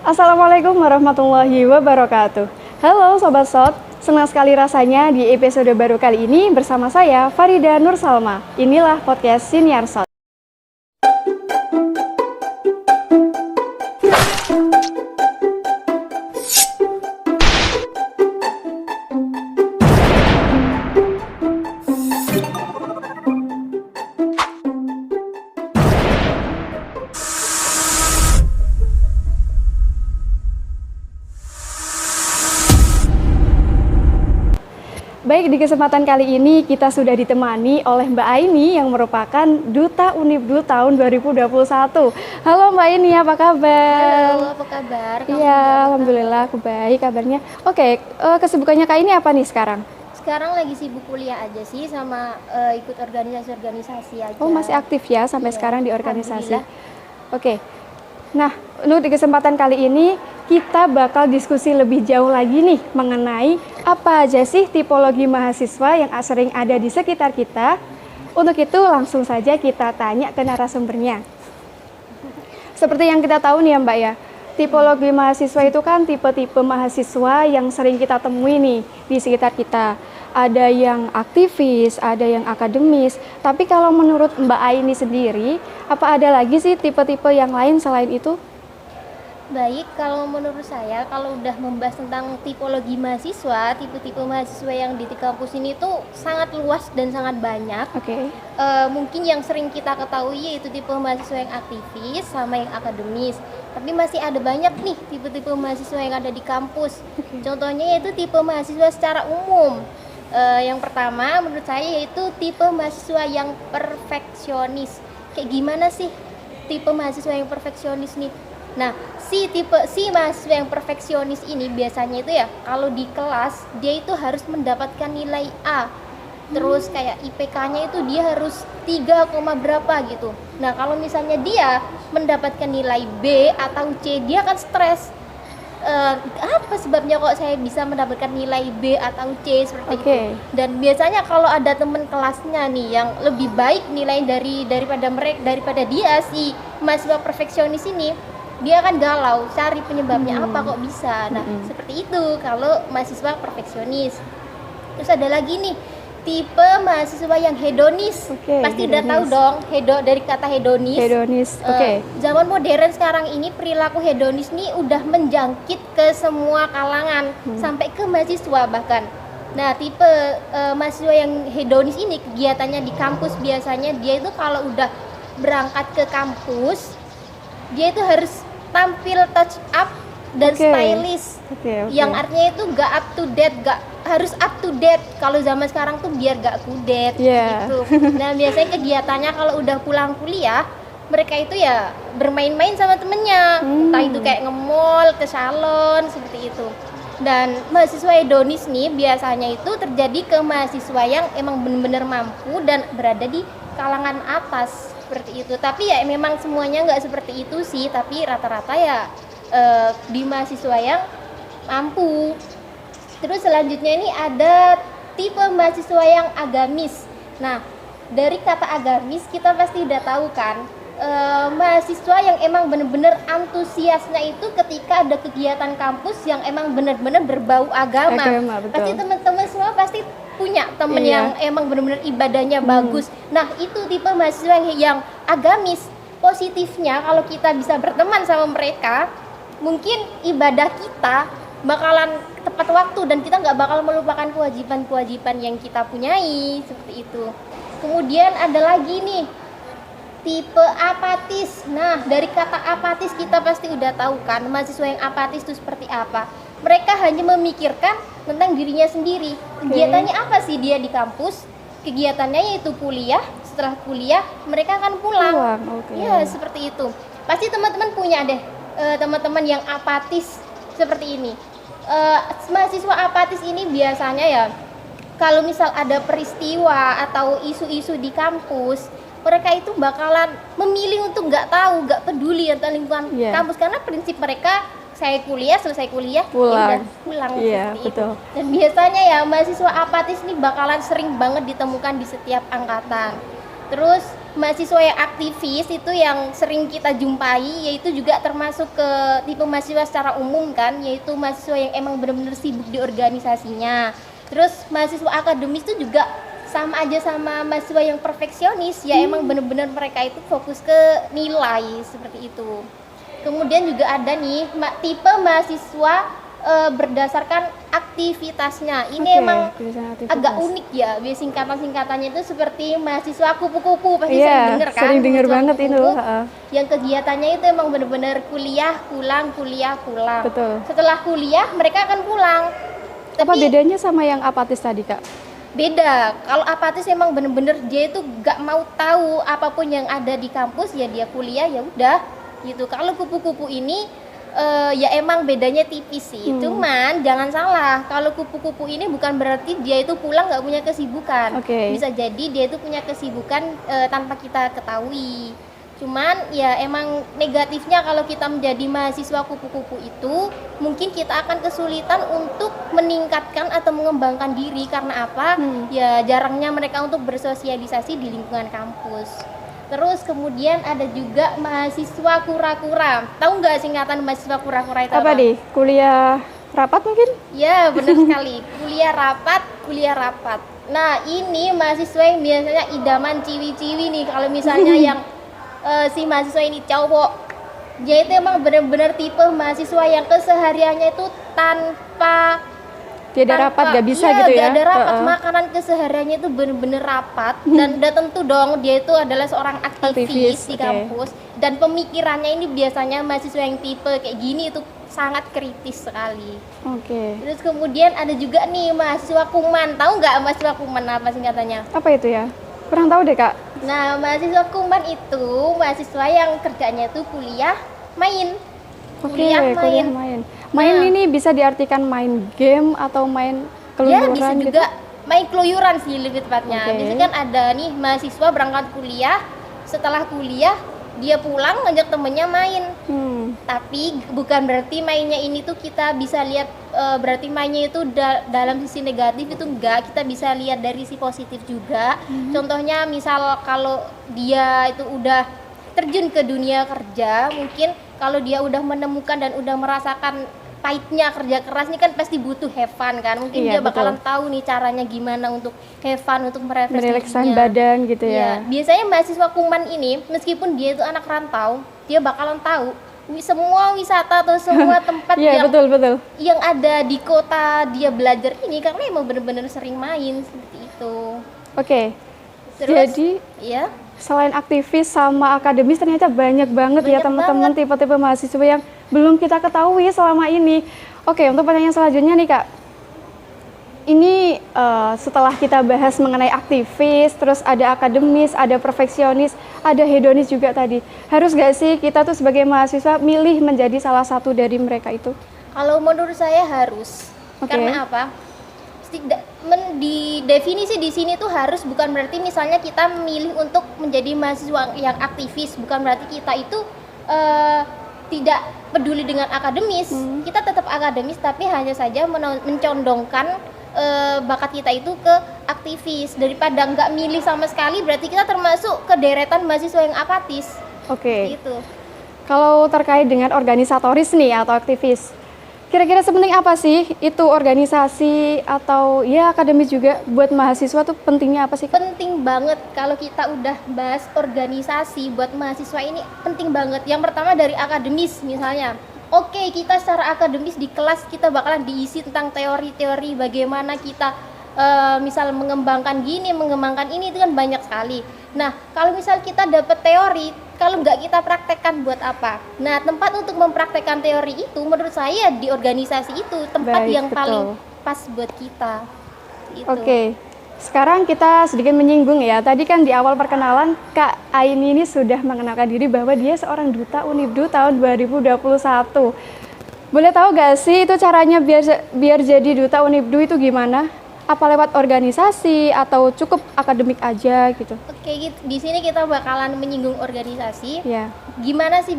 Assalamualaikum warahmatullahi wabarakatuh. Halo Sobat Sot, senang sekali rasanya di episode baru kali ini bersama saya Farida Nur Salma. Inilah podcast Siniar Sot. Baik, di kesempatan kali ini kita sudah ditemani oleh Mbak Aini yang merupakan Duta Unibdul tahun 2021. Halo Mbak Aini, apa kabar? Halo, apa kabar? Iya, alhamdulillah aku baik kabarnya. Oke, kesibukannya Kak ini apa nih sekarang? Sekarang lagi sibuk kuliah aja sih sama ikut organisasi-organisasi aja. Oh, masih aktif ya sampai Iya, sekarang di organisasi. alhamdulillah. Oke. Nah, untuk di kesempatan kali ini kita bakal diskusi lebih jauh lagi nih mengenai apa aja sih tipologi mahasiswa yang sering ada di sekitar kita. Untuk itu langsung saja kita tanya ke narasumbernya. Seperti yang kita tahu nih ya Mbak ya, tipologi mahasiswa itu kan tipe-tipe mahasiswa yang sering kita temui nih di sekitar kita. Ada yang aktivis, ada yang akademis. Tapi kalau menurut Mbak Aini sendiri, apa ada lagi sih tipe-tipe yang lain selain itu? Baik, kalau menurut saya kalau udah membahas tentang tipologi mahasiswa, tipe-tipe mahasiswa yang di kampus ini tuh sangat luas dan sangat banyak. Oke. Mungkin yang sering kita ketahui yaitu tipe mahasiswa yang aktivis sama yang akademis. Tapi masih ada banyak nih tipe-tipe mahasiswa yang ada di kampus. Contohnya yaitu tipe mahasiswa secara umum. Yang pertama menurut saya yaitu tipe mahasiswa yang perfeksionis. Kayak gimana sih tipe mahasiswa yang perfeksionis nih? Nah, si mahasiswa yang perfeksionis ini biasanya itu ya kalau di kelas dia itu harus mendapatkan nilai A. Terus kayak IPK-nya itu dia harus 3, berapa gitu. Nah, kalau misalnya dia mendapatkan nilai B atau C, dia akan stres. Apa sebabnya kok saya bisa mendapatkan nilai B atau C seperti itu. Dan biasanya kalau ada teman kelasnya nih yang lebih baik nilai daripada dia si mahasiswa perfeksionis ini, dia akan galau cari penyebabnya apa kok bisa. Nah, seperti itu kalau mahasiswa perfeksionis. Terus ada lagi nih tipe mahasiswa yang hedonis. Pasti udah tahu dong dari kata hedonis. Zaman modern sekarang ini perilaku hedonis nih udah menjangkit ke semua kalangan, sampai ke mahasiswa bahkan. Nah, tipe mahasiswa yang hedonis ini kegiatannya di kampus biasanya dia itu kalau udah berangkat ke kampus dia itu harus tampil touch up dan stylish. Yang artinya itu gak up to date, gak harus up to date. Kalau zaman sekarang tuh biar gak kudet gitu. Nah, biasanya kegiatannya kalau udah pulang kuliah, mereka itu ya bermain-main sama temennya. Entah itu kayak nge-mall, ke salon, seperti itu. Dan mahasiswa hedonis nih biasanya itu terjadi ke mahasiswa yang emang bener-bener mampu dan berada di kalangan atas seperti itu. Tapi ya memang semuanya nggak seperti itu sih, tapi rata-rata ya di mahasiswa yang mampu. Terus selanjutnya ini ada tipe mahasiswa yang agamis. Nah, dari kata agamis kita pasti udah tahu kan, mahasiswa yang emang bener-bener antusiasnya itu ketika ada kegiatan kampus yang emang bener-bener berbau agama. Pasti teman-teman semua pasti punya temen yang emang bener-bener ibadahnya bagus. Nah, itu tipe mahasiswa yang agamis. Positifnya kalau kita bisa berteman sama mereka, mungkin ibadah kita bakalan tepat waktu dan kita nggak bakal melupakan kewajiban-kewajiban yang kita punyai, seperti itu. Kemudian ada lagi nih tipe apatis. Nah, dari kata apatis kita pasti udah tahu kan mahasiswa yang apatis itu seperti apa. Mereka hanya memikirkan tentang dirinya sendiri. Kegiatannya apa sih dia di kampus? Kegiatannya yaitu kuliah. Setelah kuliah mereka akan pulang. Ya, seperti itu. Pasti teman-teman punya deh teman-teman yang apatis seperti ini. Mahasiswa apatis ini biasanya ya kalau misal ada peristiwa atau isu-isu di kampus, mereka itu bakalan memilih untuk nggak tahu, nggak peduli tentang lingkungan kampus, karena prinsip mereka selesai kuliah pulang. Itu. Dan biasanya ya mahasiswa apatis ini bakalan sering banget ditemukan di setiap angkatan. Terus mahasiswa yang aktivis itu yang sering kita jumpai, yaitu juga termasuk ke tipe mahasiswa secara umum kan, yaitu mahasiswa yang emang benar-benar sibuk di organisasinya. Terus mahasiswa akademis itu juga sama aja sama mahasiswa yang perfeksionis, ya emang benar-benar mereka itu fokus ke nilai seperti itu. Kemudian juga ada nih tipe mahasiswa berdasarkan aktivitasnya. Ini emang agak unik ya. Singkatan-singkatannya itu seperti mahasiswa kupu-kupu, pasti sering dengar kan? Sering dengar banget itu. Yang kegiatannya itu emang benar-benar kuliah pulang. Betul. Setelah kuliah mereka akan pulang. Apa bedanya sama yang apatis tadi, Kak? Beda. Kalau apatis emang bener-bener dia itu gak mau tahu apapun yang ada di kampus, ya dia kuliah ya udah gitu. Kalau kupu-kupu ini ya emang bedanya tipis sih. Cuman jangan salah, kalau kupu-kupu ini bukan berarti dia itu pulang nggak punya kesibukan. Bisa jadi dia itu punya kesibukan tanpa kita ketahui. Cuman ya emang negatifnya kalau kita menjadi mahasiswa kupu-kupu itu mungkin kita akan kesulitan untuk meningkatkan atau mengembangkan diri. Karena apa? Ya jarangnya mereka untuk bersosialisasi di lingkungan kampus. Terus kemudian ada juga mahasiswa kura-kura. Tahu nggak singkatan mahasiswa kura-kura itu apa? Nih? Kuliah rapat mungkin? Ya benar sekali. Kuliah rapat. Nah ini mahasiswa yang biasanya idaman ciwi-ciwi nih. Kalau misalnya yang si mahasiswa ini cowok, dia itu emang benar-benar tipe mahasiswa yang kesehariannya itu tanpa rapat gak bisa gitu ya? Gak ada rapat, makanan kesehariannya itu bener-bener rapat dan udah tentu dong dia itu adalah seorang aktivis di kampus dan pemikirannya ini biasanya mahasiswa yang tipe kayak gini itu sangat kritis sekali. Terus kemudian ada juga nih mahasiswa kuman. Tahu nggak mahasiswa kuman apa singkatannya? Apa itu ya? Kurang tahu deh, Kak. Nah mahasiswa kuman itu mahasiswa yang kerjanya itu kuliah main. Kuliah main. Main ini bisa diartikan main game atau main keluyuran bisa gitu? juga main keluyuran sih lebih tepatnya. Biasanya kan ada nih mahasiswa berangkat kuliah, setelah kuliah dia pulang ngajak temennya main. Tapi bukan berarti mainnya ini tuh kita bisa lihat berarti mainnya itu dalam sisi negatif, itu enggak. Kita bisa lihat dari sisi positif juga. Contohnya misal kalau dia itu udah terjun ke dunia kerja, mungkin kalau dia udah menemukan dan udah merasakan pahitnya kerja keras ini kan pasti butuh have fun kan. Mungkin dia bakalan tahu nih caranya gimana untuk have fun, untuk merefresh badan gitu ya. Biasanya mahasiswa kuman ini meskipun dia itu anak rantau, dia bakalan tahu semua wisata atau semua tempat yang ada di kota dia belajar ini karena emang bener-bener sering main seperti itu. Jadi selain aktivis sama akademis ternyata banyak banget ya teman-teman tipe-tipe mahasiswa yang belum kita ketahui selama ini. Untuk pertanyaan selanjutnya nih, Kak. Ini setelah kita bahas mengenai aktivis, terus ada akademis, ada perfeksionis, ada hedonis juga tadi. Harus gak sih kita tuh sebagai mahasiswa milih menjadi salah satu dari mereka itu? Kalau menurut saya harus. Karena apa? Di definisi di sini tuh harus bukan berarti misalnya kita milih untuk menjadi mahasiswa yang aktivis, bukan berarti kita itu tidak peduli dengan akademis. Kita tetap akademis tapi hanya saja mencondongkan bakat kita itu ke aktivis. Daripada nggak milih sama sekali berarti kita termasuk ke deretan mahasiswa yang apatis. Gitu. Kalau terkait dengan organisatoris nih atau aktivis, kira-kira sepenting apa sih itu organisasi atau ya akademis juga buat mahasiswa tuh pentingnya apa sih? Penting banget kalau kita udah bahas organisasi buat mahasiswa ini penting banget. Yang pertama dari akademis misalnya. Kita secara akademis di kelas kita bakalan diisi tentang teori-teori bagaimana kita misal mengembangkan ini itu kan banyak sekali. Nah kalau misal kita dapat teori, kalau nggak kita praktekkan buat apa? Nah tempat untuk mempraktekkan teori itu menurut saya di organisasi itu tempat yang paling pas buat kita gitu. Sekarang kita sedikit menyinggung ya. Tadi kan di awal perkenalan Kak Aini ini sudah mengenalkan diri bahwa dia seorang duta Unibdu tahun 2021. Boleh tahu gak sih itu caranya biar jadi duta Unibdu itu gimana? Apa lewat organisasi atau cukup akademik aja gitu? Di sini kita bakalan menyinggung organisasi. Ya. Gimana sih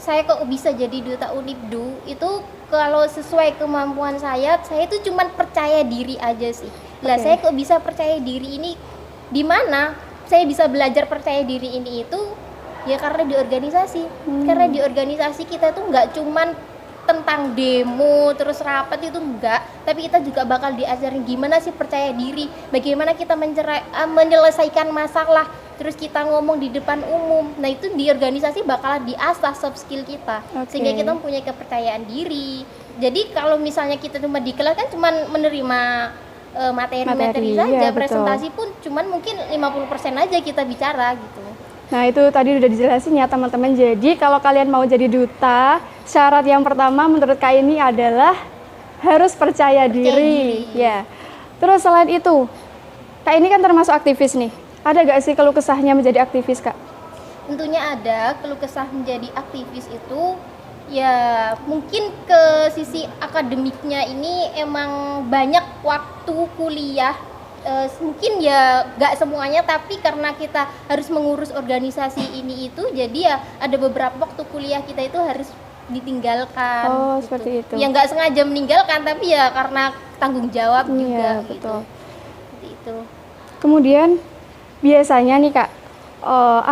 saya kok bisa jadi duta Unibdu? Itu kalau sesuai kemampuan saya itu cuma percaya diri aja sih. Saya kok bisa percaya diri ini di mana? saya bisa belajar percaya diri ini itu ya karena di organisasi. Karena di organisasi kita tuh nggak cuman tentang demo terus rapat itu enggak, tapi kita juga bakal diajarin gimana sih percaya diri, bagaimana kita menyelesaikan masalah, terus kita ngomong di depan umum. Nah itu di organisasi bakalan diasah soft skill kita, sehingga kita mempunyai kepercayaan diri. Jadi kalau misalnya kita cuma di kelas kan cuma menerima materi saja, presentasi pun cuman mungkin 50% aja kita bicara gitu. Nah itu tadi udah dijelasin ya teman-teman. Jadi kalau kalian mau jadi duta, syarat yang pertama menurut Kak ini adalah harus percaya diri. Ya. Terus selain itu, Kak ini kan termasuk aktivis nih. Ada gak sih keluh kesahnya menjadi aktivis, Kak? Tentunya ada. Keluh kesah menjadi aktivis itu ya mungkin ke sisi akademiknya ini emang banyak waktu kuliah. Mungkin ya gak semuanya, tapi karena kita harus mengurus organisasi ini itu, jadi ya ada beberapa waktu kuliah kita itu harus ditinggalkan. Oh, gitu. seperti itu. Ya nggak sengaja meninggalkan, tapi ya karena tanggung jawab juga. Betul. Gitu. Seperti itu. Kemudian biasanya nih Kak,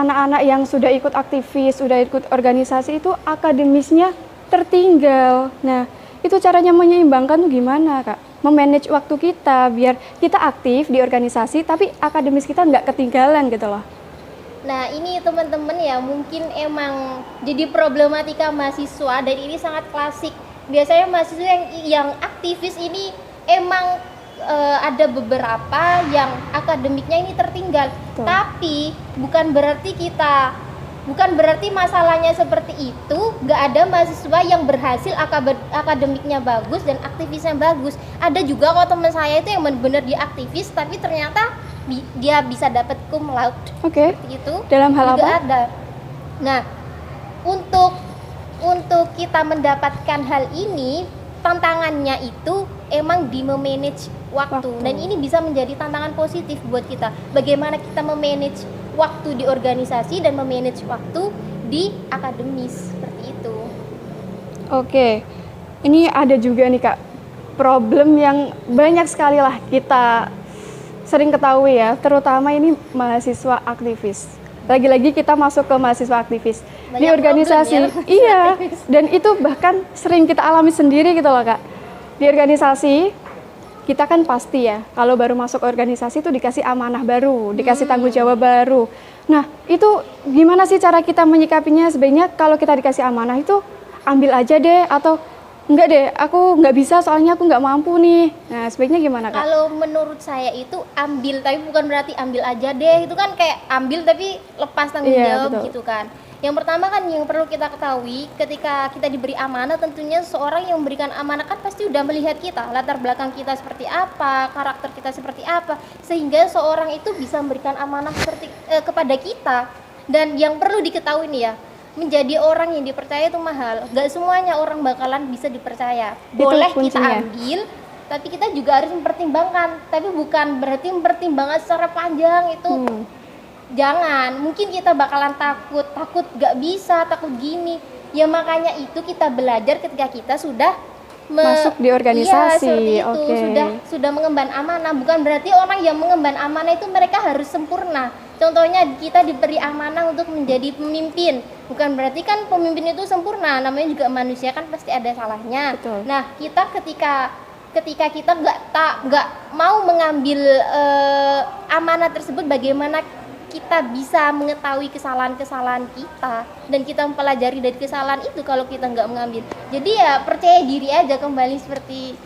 anak-anak yang sudah ikut aktivis, sudah ikut organisasi itu akademisnya tertinggal. Nah, itu caranya menyeimbangkan tuh gimana Kak? Memanage waktu kita biar kita aktif di organisasi tapi akademis kita nggak ketinggalan gitu loh. Nah ini teman-teman ya mungkin emang jadi problematika mahasiswa, dan ini sangat klasik. Biasanya mahasiswa yang aktivis ini emang ada beberapa yang akademiknya ini tertinggal. Betul. Tapi bukan berarti masalahnya seperti itu. Nggak ada mahasiswa yang berhasil akademiknya bagus dan aktivisnya bagus. Ada juga kok teman saya itu yang benar-benar dia aktivis tapi ternyata dia bisa dapat cum laude. Oke. Seperti itu. Dalam hal juga apa? Ada. Nah, untuk kita mendapatkan hal ini, tantangannya itu emang di memanage waktu. Dan ini bisa menjadi tantangan positif buat kita. Bagaimana kita memanage waktu di organisasi dan memanage waktu di akademis, seperti itu. Oke, ini ada juga nih Kak, problem yang banyak sekali lah kita sering ketahui ya, terutama ini mahasiswa aktivis. Lagi-lagi kita masuk ke mahasiswa aktivis Banyak di organisasi, problem, ya, iya, aktivis. Dan itu bahkan sering kita alami sendiri gitu loh Kak. Di organisasi kita kan pasti ya, kalau baru masuk organisasi itu dikasih amanah baru, dikasih tanggung jawab baru. Nah, itu gimana sih cara kita menyikapinya? Sebaiknya kalau kita dikasih amanah itu ambil aja deh, atau enggak deh, aku nggak bisa soalnya aku nggak mampu nih. Nah, sebaiknya gimana Kak? Kalau menurut saya itu ambil, tapi bukan berarti ambil aja deh. Itu kan kayak ambil tapi lepas tanggung jawab gitu kan. Yang pertama kan yang perlu kita ketahui, ketika kita diberi amanah, tentunya seorang yang memberikan amanah kan pasti udah melihat kita, latar belakang kita seperti apa, karakter kita seperti apa, sehingga seorang itu bisa memberikan amanah seperti kepada kita. Dan yang perlu diketahui nih ya, menjadi orang yang dipercaya itu mahal. Gak semuanya orang bakalan bisa dipercaya. Boleh kita ambil, tapi kita juga harus mempertimbangkan. Tapi bukan berarti mempertimbangkan secara panjang itu. Jangan, mungkin kita bakalan takut gak bisa, takut gini. Ya makanya itu kita belajar ketika kita sudah masuk di organisasi. Iya, seperti itu. Sudah mengemban amanah. Bukan berarti orang yang mengemban amanah itu mereka harus sempurna. Contohnya kita diberi amanah untuk menjadi pemimpin. Bukan berarti kan pemimpin itu sempurna. Namanya juga manusia, kan pasti ada salahnya. Betul. Nah, kita ketika kita nggak mau mengambil amanah tersebut, bagaimana kita bisa mengetahui kesalahan-kesalahan kita dan kita mempelajari dari kesalahan itu kalau kita nggak mengambil. Jadi ya percaya diri aja, kembali seperti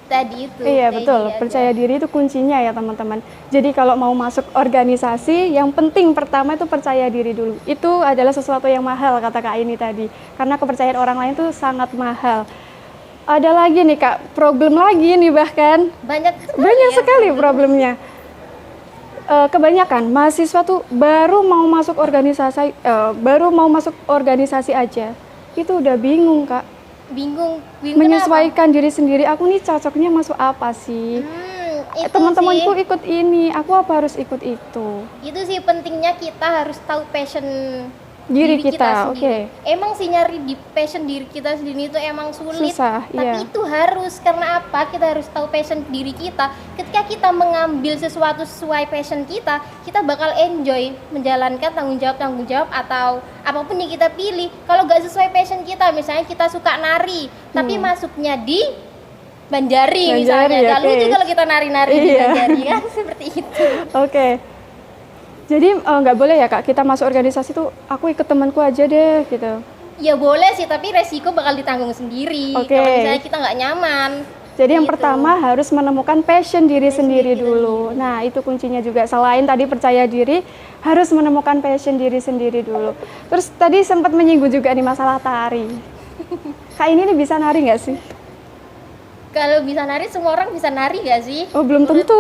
tadi itu. Iya betul, percaya diri itu kuncinya ya teman-teman. Jadi kalau mau masuk organisasi, yang penting pertama itu percaya diri dulu. Itu adalah sesuatu yang mahal kata Kak ini tadi, karena kepercayaan orang lain itu sangat mahal. Ada lagi nih Kak, problem lagi nih bahkan banyak sekali problemnya. Kebanyakan mahasiswa tuh baru mau masuk organisasi aja itu udah bingung Kak, bingung menyesuaikan diri sendiri. Aku nih cocoknya masuk apa sih? Teman-temanku ikut ini, aku apa harus ikut itu? Itu sih pentingnya kita harus tahu passion Diri kita, sendiri. Emang sih nyari di passion diri kita sendiri itu emang sulit. Susah, tapi itu harus, karena apa? Kita harus tahu passion diri kita. Ketika kita mengambil sesuatu sesuai passion kita bakal enjoy menjalankan tanggung jawab atau apapun yang kita pilih. Kalau nggak sesuai passion kita, misalnya kita suka nari, tapi masuknya di Banjari misalnya, nggak lucu kalau kita nari-nari di Banjari kan, seperti itu. Jadi nggak boleh ya Kak, kita masuk organisasi tuh aku ikut temanku aja deh gitu. Ya boleh sih, tapi resiko bakal ditanggung sendiri kalau misalnya kita nggak nyaman. Jadi yang pertama harus menemukan passion diri sendiri dulu. Nah itu kuncinya juga, selain tadi percaya diri, harus menemukan passion diri sendiri dulu. Terus tadi sempat menyinggung juga nih masalah tari. Kak ini bisa nari nggak sih? Kalau bisa nari, semua orang bisa nari gak sih? Oh belum tentu.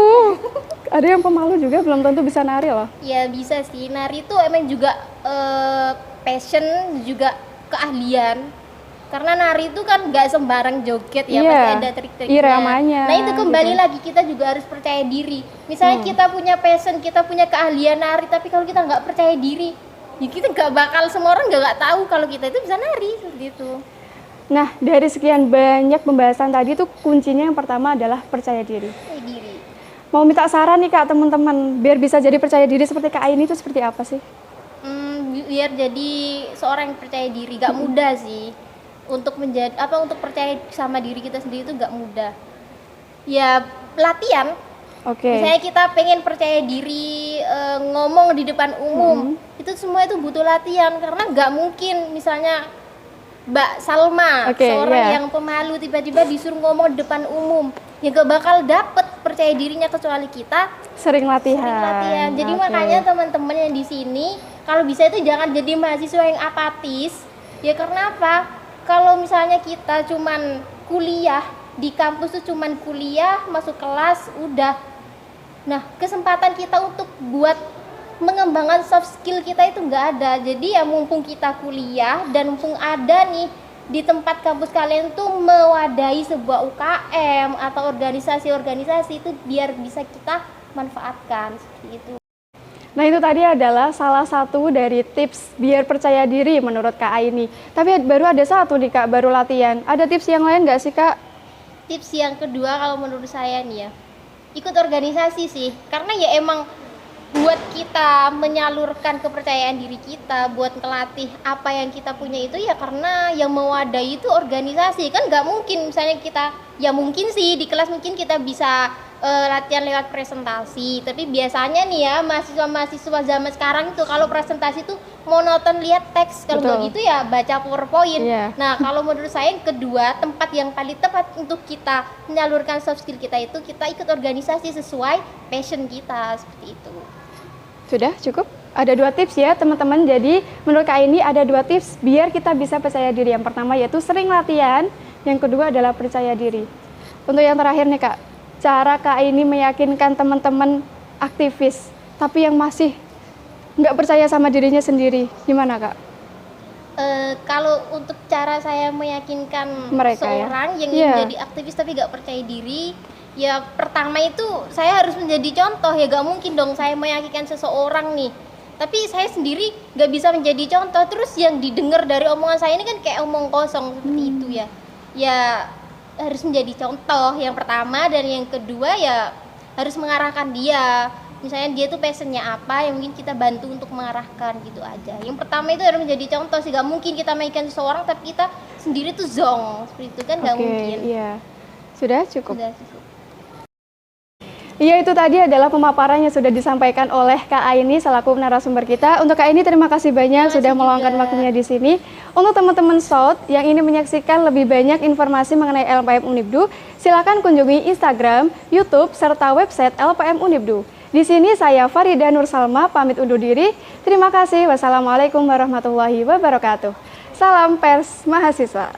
Ada yang pemalu juga belum tentu bisa nari loh. Ya bisa sih, nari itu emang juga passion, juga keahlian. Karena nari itu kan gak sembarang joget ya, pasti ada trik-triknya. Iramanya. Nah itu kembali lagi, kita juga harus percaya diri. Misalnya kita punya passion, kita punya keahlian nari, tapi kalau kita nggak percaya diri, ya kita nggak bakal, semua orang nggak tahu kalau kita itu bisa nari, seperti itu. Nah, dari sekian banyak pembahasan tadi tuh kuncinya yang pertama adalah percaya diri. Mau minta saran nih Kak teman-teman, biar bisa jadi percaya diri seperti Kak Aini itu seperti apa sih? Biar jadi seorang yang percaya diri, gak mudah sih. Untuk percaya sama diri kita sendiri itu gak mudah. Ya latihan. Misalnya kita pengen percaya diri, ngomong di depan umum, itu semua itu butuh latihan, karena gak mungkin misalnya Mbak Salma, seorang yang pemalu tiba-tiba disuruh ngomong di depan umum, ya gak bakal dapet percaya dirinya kecuali kita sering latihan. Jadi makanya teman-teman yang di sini kalau bisa itu jangan jadi mahasiswa yang apatis. Ya karena apa? Kalau misalnya kita cuman kuliah di kampus tuh cuman kuliah, masuk kelas, udah. Nah, kesempatan kita untuk buat mengembangkan soft skill kita itu nggak ada. Jadi ya mumpung kita kuliah dan mumpung ada nih di tempat kampus kalian tuh mewadahi sebuah UKM atau organisasi-organisasi, itu biar bisa kita manfaatkan seperti itu. Nah itu tadi adalah salah satu dari tips biar percaya diri menurut Kak Aini. Tapi baru ada satu nih Kak, baru latihan. Ada tips yang lain nggak sih Kak? Tips yang kedua kalau menurut saya nih ya, ikut organisasi sih. Karena ya emang buat kita menyalurkan kepercayaan diri kita, buat ngelatih apa yang kita punya itu ya karena yang mewadahi itu organisasi. Kan nggak mungkin misalnya kita, ya mungkin sih di kelas mungkin kita bisa latihan lewat presentasi, tapi biasanya nih ya mahasiswa zaman sekarang itu kalau presentasi tuh monoton lihat teks, kalau nggak gitu ya baca PowerPoint. Nah kalau menurut saya yang kedua, tempat yang paling tepat untuk kita menyalurkan soft skill kita itu kita ikut organisasi sesuai passion kita, seperti itu. Sudah cukup? Ada 2 tips ya teman-teman. Jadi menurut Kak Aini ada 2 tips biar kita bisa percaya diri. Yang pertama yaitu sering latihan, yang kedua adalah percaya diri. Untuk yang terakhir nih Kak, cara Kak Aini meyakinkan teman-teman aktivis tapi yang masih nggak percaya sama dirinya sendiri, gimana Kak? Kalau untuk cara saya meyakinkan mereka seorang yang ingin jadi aktivis tapi nggak percaya diri, ya pertama itu saya harus menjadi contoh. Ya gak mungkin dong saya meyakinkan seseorang nih tapi saya sendiri gak bisa menjadi contoh, terus yang didengar dari omongan saya ini kan kayak omong kosong seperti itu ya. Ya harus menjadi contoh yang pertama, dan yang kedua ya harus mengarahkan dia. Misalnya dia tuh passionnya apa, yang mungkin kita bantu untuk mengarahkan gitu aja. Yang pertama itu harus menjadi contoh sih, gak mungkin kita meyakinkan seseorang tapi kita sendiri tuh zong seperti itu kan, gak mungkin. Sudah cukup. Iya, itu tadi adalah pemaparan yang sudah disampaikan oleh Kak Aini selaku narasumber kita. Untuk Kak Aini terima kasih banyak sudah meluangkan waktunya di sini. Untuk teman-teman SOT yang ingin menyaksikan lebih banyak informasi mengenai LPM Unibdu, silakan kunjungi Instagram, YouTube, serta website LPM Unibdu. Di sini saya Farida Nur Salma pamit undur diri. Terima kasih. Wassalamualaikum warahmatullahi wabarakatuh. Salam pers mahasiswa.